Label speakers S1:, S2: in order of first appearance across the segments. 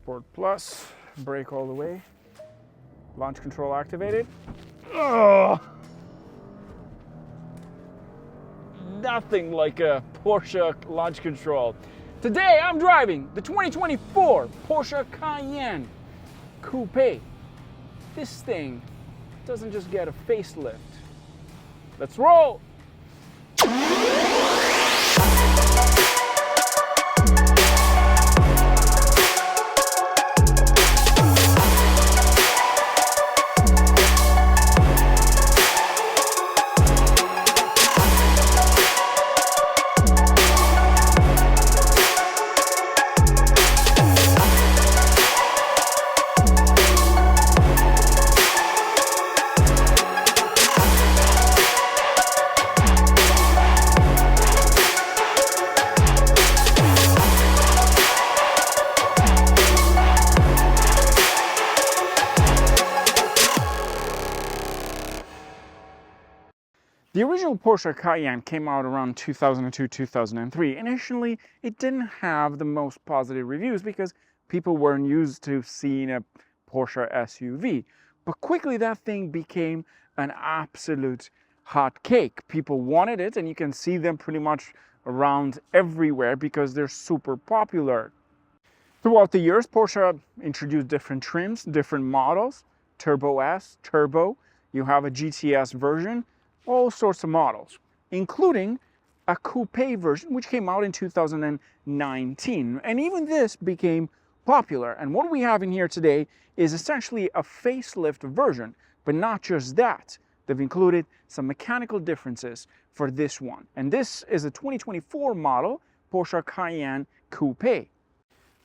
S1: Sport Plus, brake all the way, launch control activated. Oh, nothing like a Porsche launch control. Today I'm driving the 2024 Porsche Cayenne Coupe. This thing doesn't just get a facelift. Let's roll! The original Porsche Cayenne came out around 2002-2003. Initially, it didn't have the most positive reviews because people weren't used to seeing a Porsche SUV. But quickly that thing became an absolute hot cake. People wanted it, and you can see them pretty much around everywhere because they're super popular. Throughout the years, Porsche introduced different trims, different models, Turbo S, Turbo, you have a GTS version, all sorts of models, including a coupe version, which came out in 2019. And even this became popular. And what we have in here today is essentially a facelift version, but not just that. They've included some mechanical differences for this one. And this is a 2024 model Porsche Cayenne Coupe.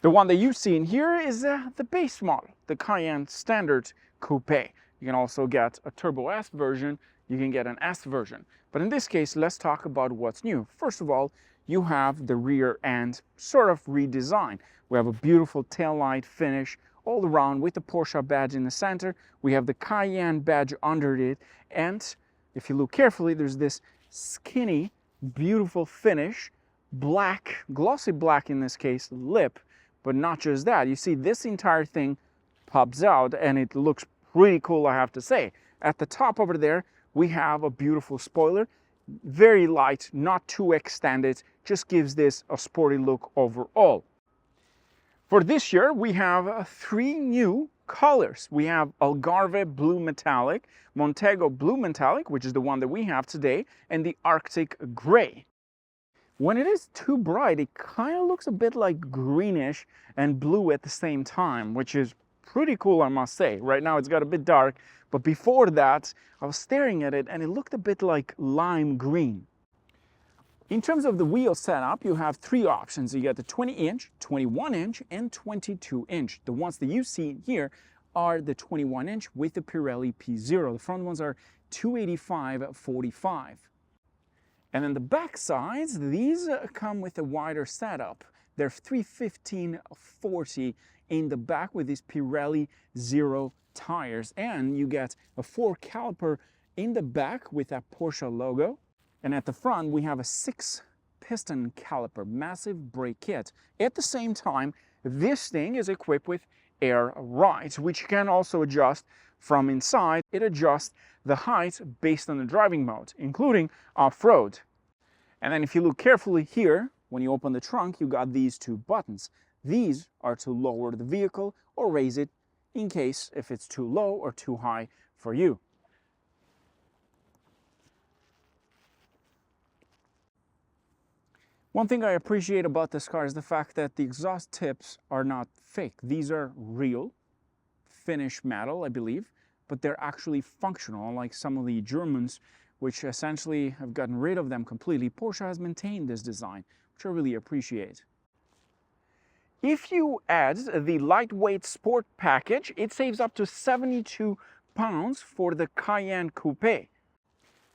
S1: The one that you see in here is the base model, the Cayenne Standard Coupe. You can also get a Turbo S version, you can get an S version. But in this case, let's talk about what's new. First of all, you have the rear end sort of redesigned. We have a beautiful taillight finish all around with the Porsche badge in the center. We have the Cayenne badge under it. And if you look carefully, there's this skinny, beautiful finish, black, glossy black in this case, lip. But not just that, you see this entire thing pops out and it looks pretty cool, I have to say. At the top over there, we have a beautiful spoiler, very light, not too extended, just gives this a sporty look overall. For this year, we have 3 new colors. We have Algarve Blue Metallic, Montego Blue Metallic, which is the one that we have today, and the Arctic Gray. When it is too bright, it kind of looks a bit like greenish and blue at the same time, which is pretty cool, I must say. Right now it's got a bit dark, but before that, I was staring at it and it looked a bit like lime green. In terms of the wheel setup, you have 3 options. You got the 20-inch, 21-inch, and 22-inch. The ones that you see here are the 21-inch with the Pirelli P0. The front ones are 285/45. And then the back sides, these come with a wider setup. They're 315/40 in the back with these Pirelli Zero tires, and you get a 4 caliper in the back with that Porsche logo. And at the front we have a 6 piston caliper, massive brake kit. At the same time, this thing is equipped with air rides, which you can also adjust from inside. It adjusts the height based on the driving mode, including off-road. And then if you look carefully here, when you open the trunk, you got these 2 buttons. These are to lower the vehicle or raise it in case if it's too low or too high for you. One thing I appreciate about this car is the fact that the exhaust tips are not fake. These are real, finished metal, I believe, but they're actually functional, unlike some of the Germans, which essentially have gotten rid of them completely. Porsche has maintained this design, which I really appreciate. If you add the lightweight sport package, it saves up to 72 pounds for the Cayenne Coupe.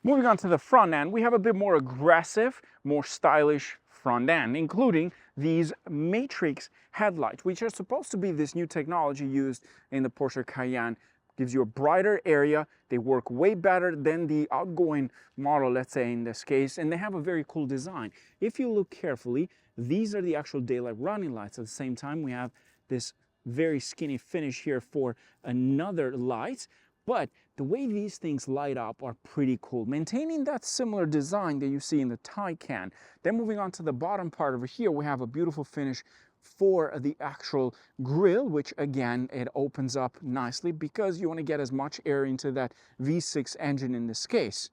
S1: Moving on to the front end, we have a bit more aggressive, more stylish front end, including these matrix headlights, which are supposed to be this new technology used in the Porsche Cayenne. Gives you a brighter area. They work way better than the outgoing model, let's say in this case, and they have a very cool design. If you look carefully, these are the actual daylight running lights. At the same time, we have this very skinny finish here for another light. But the way these things light up are pretty cool, maintaining that similar design that you see in the Taycan. Then moving on to the bottom part over here, we have a beautiful finish for the actual grille, which again, it opens up nicely because you want to get as much air into that V6 engine in this case.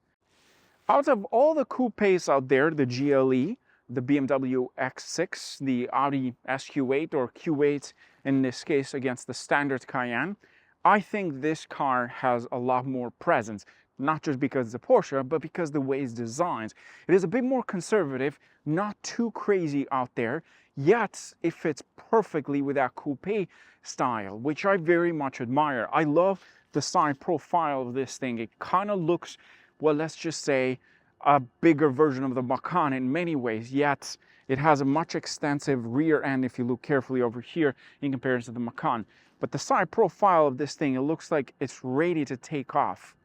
S1: Out of all the coupes out there, the GLE, the BMW X6, the Audi SQ8 or Q8 in this case against the standard Cayenne, I think this car has a lot more presence, not just because it's a Porsche, but because the way it's designed. It is a bit more conservative, not too crazy out there, yet it fits perfectly with that coupe style, which I very much admire. I love the side profile of this thing. It kind of looks, well, let's just say, a bigger version of the Macan in many ways, yet it has a much extensive rear end if you look carefully over here in comparison to the Macan. But the side profile of this thing, it looks like it's ready to take off.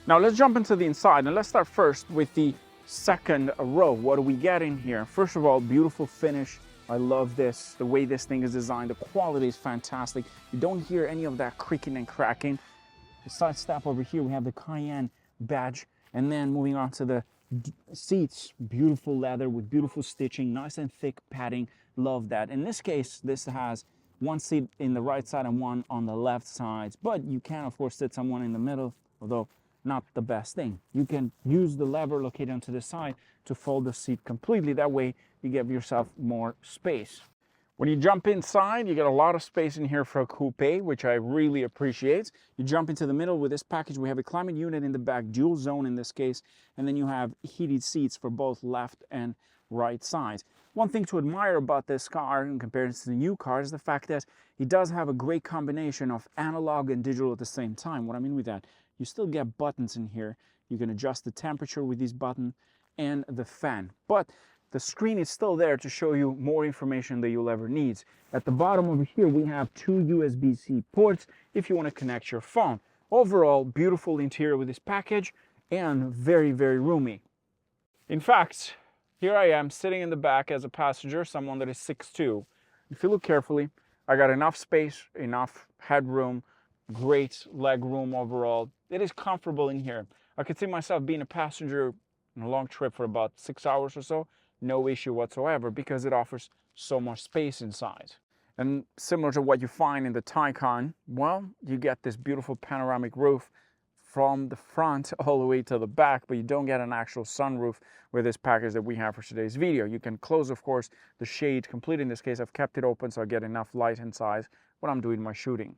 S1: Now let's jump into the inside, and let's start first with the second row. What do we get in here? First of all, beautiful finish. I love this, the way this thing is designed. The quality is fantastic. You don't hear any of that creaking and cracking. The side step over here, we have the Cayenne badge, and then moving on to the seats, beautiful leather with beautiful stitching, nice and thick padding. Love that. In this case, this has one seat in the right side and one on the left side, but you can of course sit someone in the middle, although not the best thing. You can use the lever located onto the side to fold the seat completely. That way you give yourself more space. When you jump inside, you get a lot of space in here for a coupe, which I really appreciate. You jump into the middle with this package. We have a climate unit in the back, dual zone in this case, and then you have heated seats for both left and right sides. One thing to admire about this car in comparison to the new car is the fact that it does have a great combination of analog and digital at the same time. What I mean with that, you still get buttons in here. You can adjust the temperature with these buttons and the fan, but the screen is still there to show you more information that you'll ever need. At the bottom over here, we have two USB-C ports if you want to connect your phone. Overall, beautiful interior with this package and very, very roomy. In fact, here I am sitting in the back as a passenger, someone that is 6'2". If you look carefully, I got enough space, enough headroom, great leg room overall. It is comfortable in here. I could see myself being a passenger on a long trip for about 6 hours or so. No issue whatsoever because it offers so much space inside. And similar to what you find in the Taycan, well, you get this beautiful panoramic roof from the front all the way to the back, but you don't get an actual sunroof with this package that we have for today's video. You can close, of course, the shade completely. In this case, I've kept it open so I get enough light inside when I'm doing my shooting.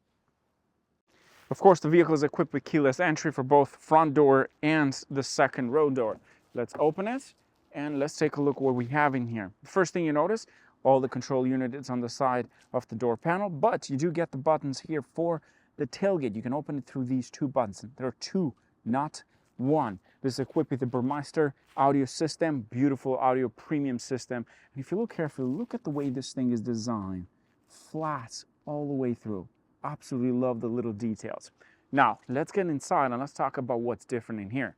S1: Of course, the vehicle is equipped with keyless entry for both front door and the second row door. Let's open it and let's take a look what we have in here. The first thing you notice, all the control unit is on the side of the door panel, but you do get the buttons here for the tailgate. You can open it through these two buttons. There are two, not one. This is equipped with the Burmeister audio system, beautiful audio premium system. And if you look carefully, look at the way this thing is designed. Flat all the way through. Absolutely love the little details. Now, let's get inside and let's talk about what's different in here.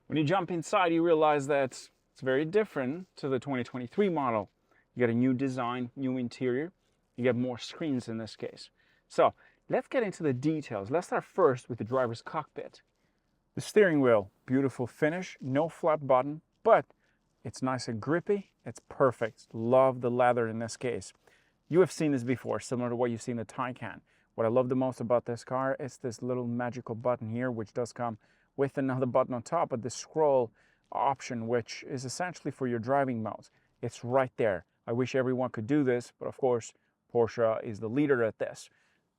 S1: When you jump inside, you realize that it's very different to the 2023 model. You get a new design, new interior. You get more screens in this case. So let's get into the details. Let's start first with the driver's cockpit. The steering wheel, beautiful finish, no flat button, but it's nice and grippy. It's perfect. Love the leather in this case. You have seen this before, similar to what you see in the Taycan. What I love the most about this car is this little magical button here, which does come with another button on top of the scroll option, which is essentially for your driving modes. It's right there. I wish everyone could do this, but of course, Porsche is the leader at this.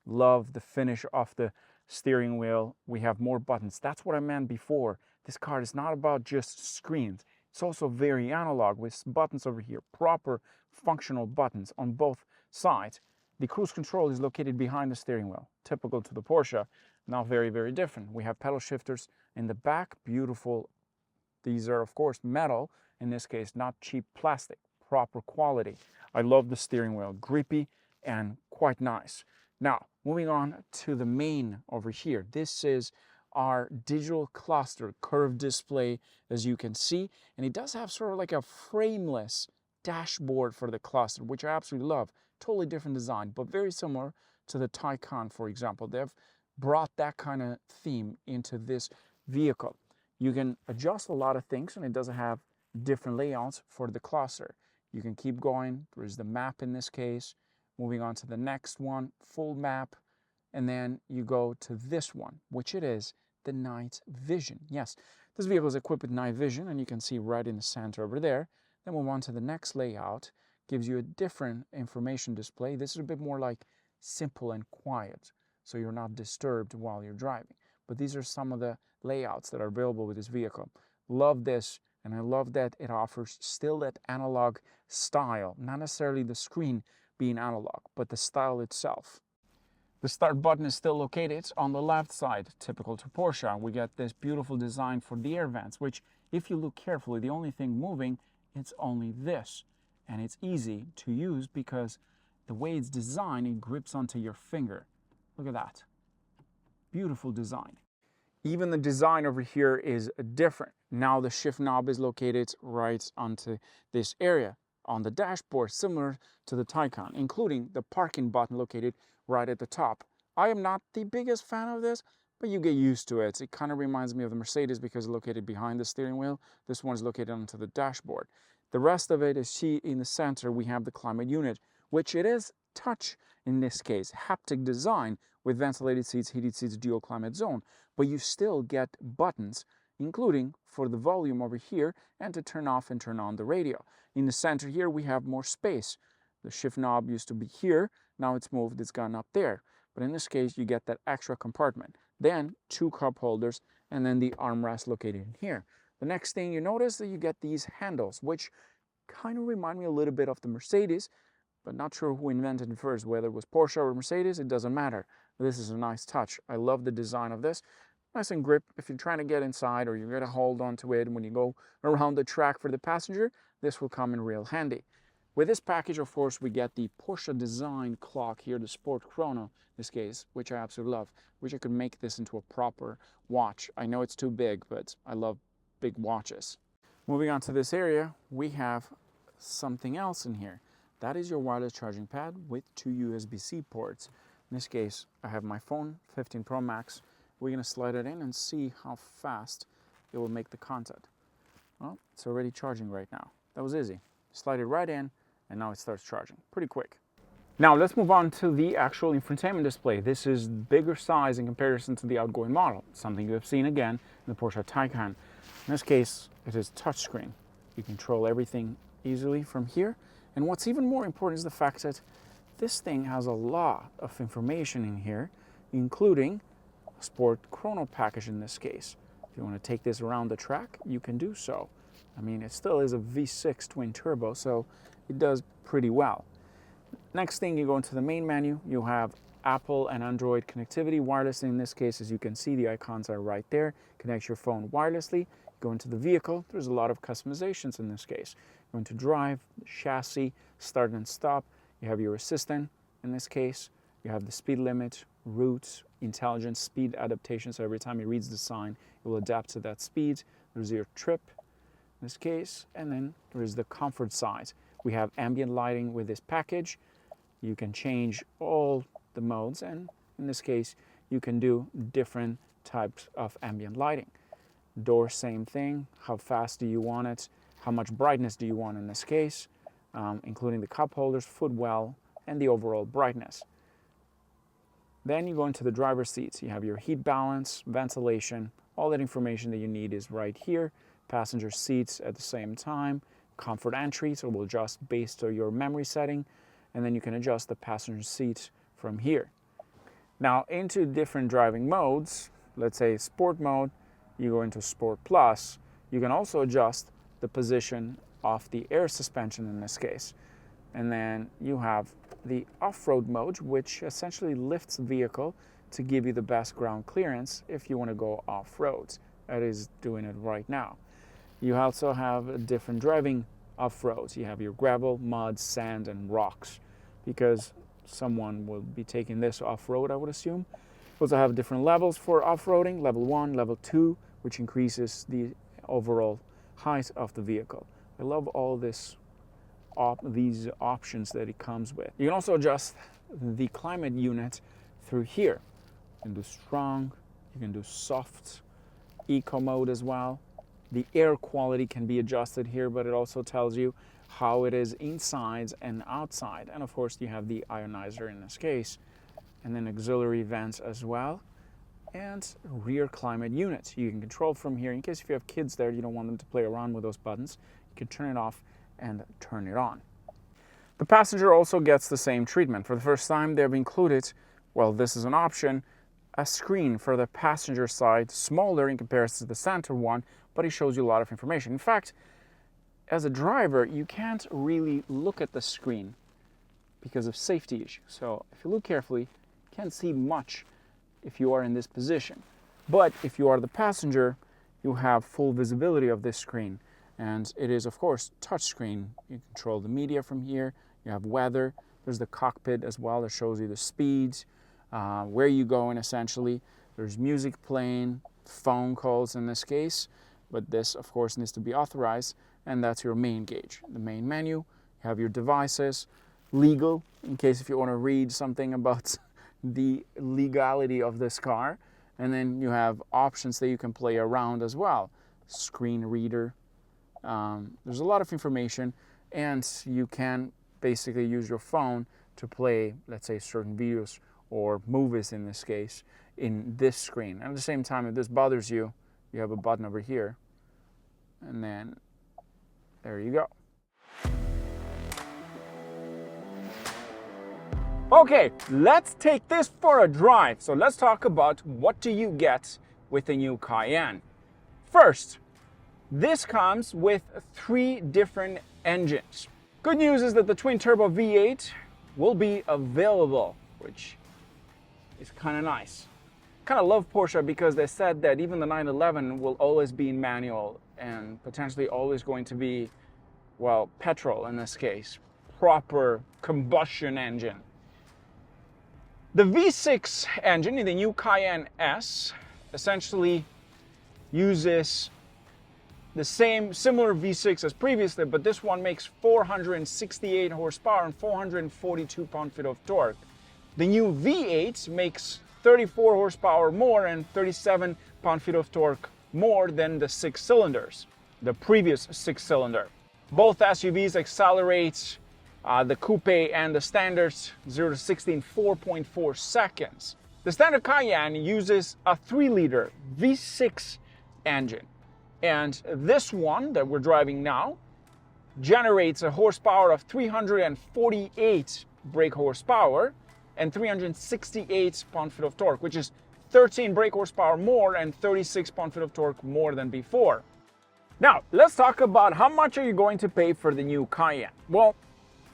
S1: Love the finish of the steering wheel. We have more buttons. That's what I meant before. This car is not about just screens. It's also very analog with buttons over here, proper functional buttons on both sides. The cruise control is located behind the steering wheel, typical to the Porsche. Now very, very different. We have pedal shifters in the back, beautiful. These are, of course, metal. In this case, not cheap plastic, proper quality. I love the steering wheel, grippy and quite nice. Now, moving on to the main over here. This is our digital cluster curved display, as you can see, and it does have sort of like a frameless dashboard for the cluster, which I absolutely love. Totally different design, but very similar to the Taycan, for example. They've brought that kind of theme into this vehicle. You can adjust a lot of things, and it does have different layouts for the cluster. You can keep going. There's the map in this case. Moving on to the next one, full map. And then you go to this one, which it is the night vision. Yes, this vehicle is equipped with night vision, and you can see right in the center over there. Then move on to the next layout. Gives you a different information display. This is a bit more like simple and quiet, so you're not disturbed while you're driving. But these are some of the layouts that are available with this vehicle. Love this, and I love that it offers still that analog style, not necessarily the screen being analog, but the style itself. The start button is still located on the left side, typical to Porsche. We get this beautiful design for the air vents, which, if you look carefully, the only thing moving, it's only this. And it's easy to use because the way it's designed, it grips onto your finger. Look at that. Beautiful design. Even the design over here is different. Now the shift knob is located right onto this area on the dashboard, similar to the Taycan, including the parking button located right at the top. I am not the biggest fan of this, but you get used to it. It kind of reminds me of the Mercedes because it's located behind the steering wheel. This one is located onto the dashboard. The rest of it is in the center. We have the climate unit, which it is touch in this case, haptic design with ventilated seats, heated seats, dual climate zone, but you still get buttons, including for the volume over here and to turn off and turn on the radio. In the center here, we have more space. The shift knob used to be here. Now it's moved, it's gone up there. But in this case, you get that extra compartment. Then 2 cup holders, and then the armrest located in here. The next thing you notice that you get these handles, which kind of remind me a little bit of the Mercedes, but not sure who invented it first, whether it was Porsche or Mercedes, it doesn't matter. This is a nice touch. I love the design of this. Nice and grip. If you're trying to get inside or you're going to hold on to it when you go around the track for the passenger, this will come in real handy. With this package, of course, we get the Porsche design clock here, the Sport Chrono, in this case, which I absolutely love. Wish I could make this into a proper watch. I know it's too big, but I love big watches. Moving on to this area, we have something else in here. That is your wireless charging pad with 2 USB-C ports. In this case, I have my phone, 15 Pro Max. We're going to slide it in and see how fast it will make the contact. Well, it's already charging right now. That was easy. Slide it right in, and now it starts charging. Pretty quick. Now let's move on to the actual infotainment display. This is bigger size in comparison to the outgoing model, something you have seen again in the Porsche Taycan. In this case, it is touchscreen. You control everything easily from here. And what's even more important is the fact that this thing has a lot of information in here, including a Sport Chrono package in this case. If you want to take this around the track, you can do so. I mean, it still is a V6 twin turbo, so it does pretty well. Next thing, you go into the main menu, you have Apple and Android connectivity wirelessly. In this case, as you can see, the icons are right there. Connect your phone wirelessly. Go into the vehicle. There's a lot of customizations in this case. Go into drive, chassis, start and stop. You have your assistant in this case. You have the speed limit, route, intelligent speed adaptation. So every time it reads the sign, it will adapt to that speed. There's your trip in this case. And then there is the comfort side. We have ambient lighting with this package. You can change all the modes, and in this case, you can do different types of ambient lighting. Door, same thing. How fast do you want it? How much brightness do you want in this case? Including the cup holders, footwell, and the overall brightness. Then you go into the driver's seats. You have your heat balance, ventilation, all that information that you need is right here. Passenger seats at the same time. Comfort entry, so it will adjust based on your memory setting. And then you can adjust the passenger seat from here. Now into different driving modes, let's say sport mode, you go into sport plus, you can also adjust the position of the air suspension in this case. And then you have the off-road mode, which essentially lifts the vehicle to give you the best ground clearance if you want to go off-road. That is doing it right now. You also have different driving off-roads. You have your gravel, mud, sand, and rocks, because someone will be taking this off-road, I would assume. You also have different levels for off-roading, level 1, level 2, which increases the overall height of the vehicle. I love all these options that it comes with. You can also adjust the climate unit through here. You can do strong, you can do soft, eco mode as well. The air quality can be adjusted here, but it also tells you how it is inside and outside. And of course you have the ionizer in this case, and then auxiliary vents as well, and rear climate unit. You can control from here in case if you have kids there, you don't want them to play around with those buttons. You can turn it off and turn it on. The passenger also gets the same treatment. For the first time, they've included, well, this is an option, a screen for the passenger side, smaller in comparison to the center one, but it shows you a lot of information. In fact, as a driver, you can't really look at the screen because of safety issues. So if you look carefully, you can't see much if you are in this position. But if you are the passenger, you have full visibility of this screen. And it is, of course, touch screen. You control the media from here. You have weather. There's the cockpit as well that shows you the speeds, where you're going essentially. There's music playing, phone calls in this case, but this, of course, needs to be authorized, and that's your main gauge. The main menu, you have your devices, legal, in case if you want to read something about the legality of this car, and then you have options that you can play around as well. Screen reader. There's a lot of information, and you can basically use your phone to play, let's say, certain videos or movies in this case, in this screen. And at the same time, if this bothers you, you have a button over here, and then there you go. Okay, let's take this for a drive. So let's talk about what do you get with the new Cayenne. First, this comes with 3 different engines. Good news is that the twin-turbo V8 will be available, which is kind of nice. Kind of love Porsche because they said that even the 911 will always be in manual and potentially always going to be, well, petrol in this case, proper combustion engine. The V6 engine in the new Cayenne S essentially uses the similar V6 as previously, but this one makes 468 horsepower and 442 pound-feet of torque. The new V8 makes 34 horsepower more and 37 pound-feet of torque more than the 6 cylinders, the previous 6-cylinder. Both SUVs accelerate the Coupe and the Standard 0 to 60 in 4.4 seconds. The Standard Cayenne uses a 3-liter V6 engine. And this one that we're driving now generates a horsepower of 348 brake horsepower and 368 pound-feet of torque, which is 13 brake horsepower more and 36 pound-feet of torque more than before. Now, let's talk about how much are you going to pay for the new Cayenne. Well,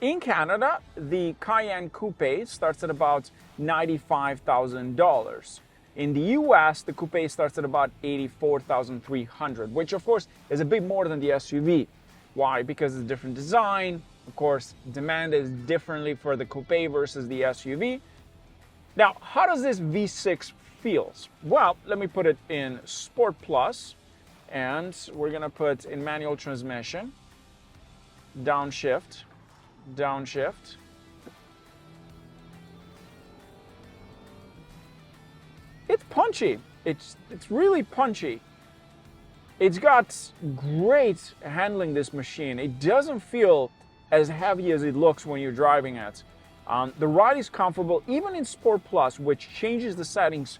S1: in Canada, the Cayenne Coupe starts at about $95,000. In the US, the Coupe starts at about $84,300, which of course is a bit more than the SUV. Why? Because it's a different design. Of course, demand is differently for the Coupe versus the SUV. Now, how does this V6 feels? Well, let me put it in Sport Plus, and we're gonna put in manual transmission, downshift, downshift. It's punchy. It's really punchy. It's got great handling, this machine. It doesn't feel as heavy as it looks when you're driving it. The ride is comfortable, even in Sport Plus, which changes the settings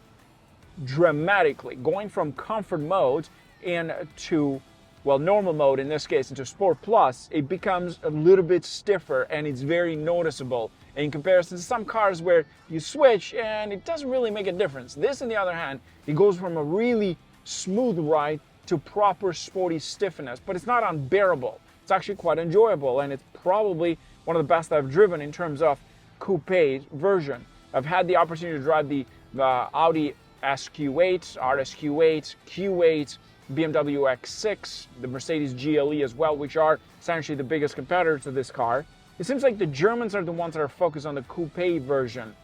S1: dramatically, going from comfort mode into, well, normal mode in this case, into Sport Plus. It becomes a little bit stiffer and it's very noticeable. in comparison to some cars where you switch and it doesn't really make a difference. This, on the other hand, it goes from a really smooth ride to proper sporty stiffness, but it's not unbearable. It's actually quite enjoyable, and it's probably one of the best I've driven in terms of coupe version. I've had the opportunity to drive the Audi SQ8, RSQ8, Q8, BMW X6, the Mercedes GLE as well, which are essentially the biggest competitors to this car. It seems like the Germans are the ones that are focused on the coupe version.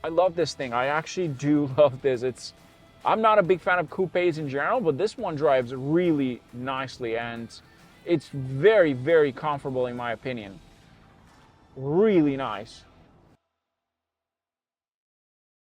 S1: I love this thing. I actually do love this. I'm not a big fan of coupes in general, but this one drives really nicely, and it's very, very comfortable in my opinion. Really nice.